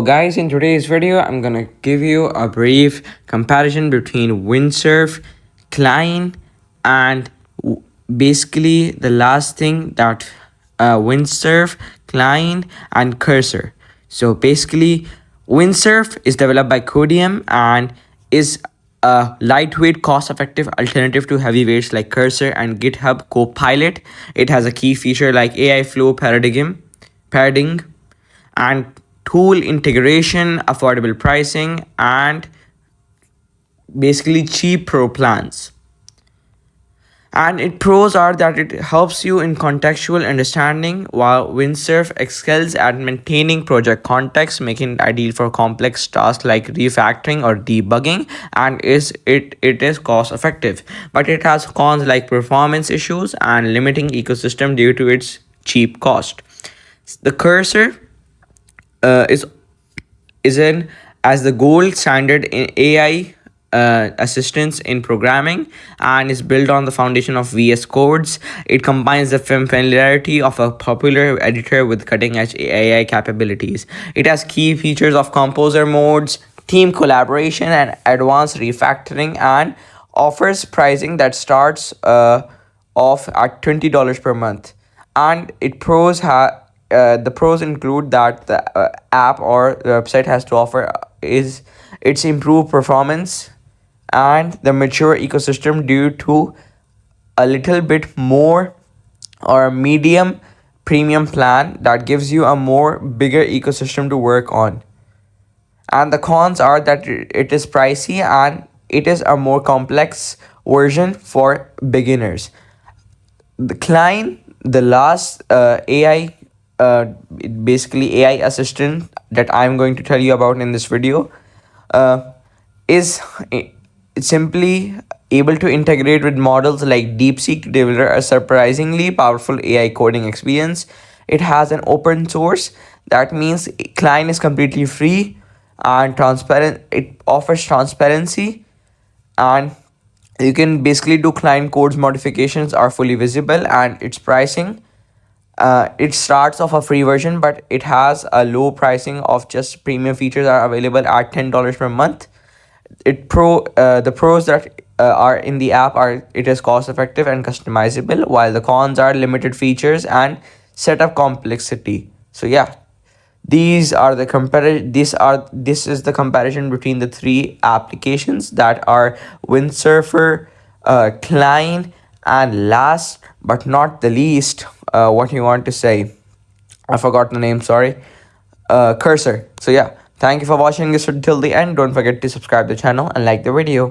So guys, in today's video, I'm gonna give you a brief comparison between Windsurf, Cline, and basically the last thing that Windsurf, Cline, and Cursor. So basically, Windsurf is developed by Codium and is a lightweight, cost-effective alternative to heavyweights like Cursor and GitHub Copilot. It has a key feature like AI flow paradigm, and tool integration, affordable pricing, and basically cheap pro plans. And its pros are that it helps you in contextual understanding, while Windsurf excels at maintaining project context, making it ideal for complex tasks like refactoring or debugging, and it is cost effective. But it has cons like performance issues and limiting ecosystem due to its cheap cost. The Cursor is in as the gold standard in AI assistance in programming and is built on the foundation of VS Codes. It combines the familiarity of a popular editor with cutting-edge AI capabilities. It has key features of composer modes, team collaboration, and advanced refactoring, and offers pricing that starts off at $20 per month. And the pros include that the app or the website has to offer is its improved performance and the mature ecosystem due to a little bit more or a medium premium plan that gives you a more bigger ecosystem to work on. And the cons are that it is pricey and it is a more complex version for beginners. The Cline, the last AI basically AI assistant that I'm going to tell you about in this video is simply able to integrate with models like DeepSeek to deliver a surprisingly powerful AI coding experience. It has an open source, that means Cline is completely free and transparent. It offers transparency, and you can basically do Cline codes modifications are fully visible, and its pricing, it starts off a free version, but it has a low pricing of just premium features are available at $10 per month. The pros that are in the app are it is cost effective and customizable, while the cons are limited features and setup complexity. So yeah, this is the comparison between the three applications that are Windsurfer, Cline, and last but not the least, what you want to say, I forgot the name, sorry, Cursor. So yeah, thank you for watching this until the end. Don't forget to subscribe to the channel and like the video.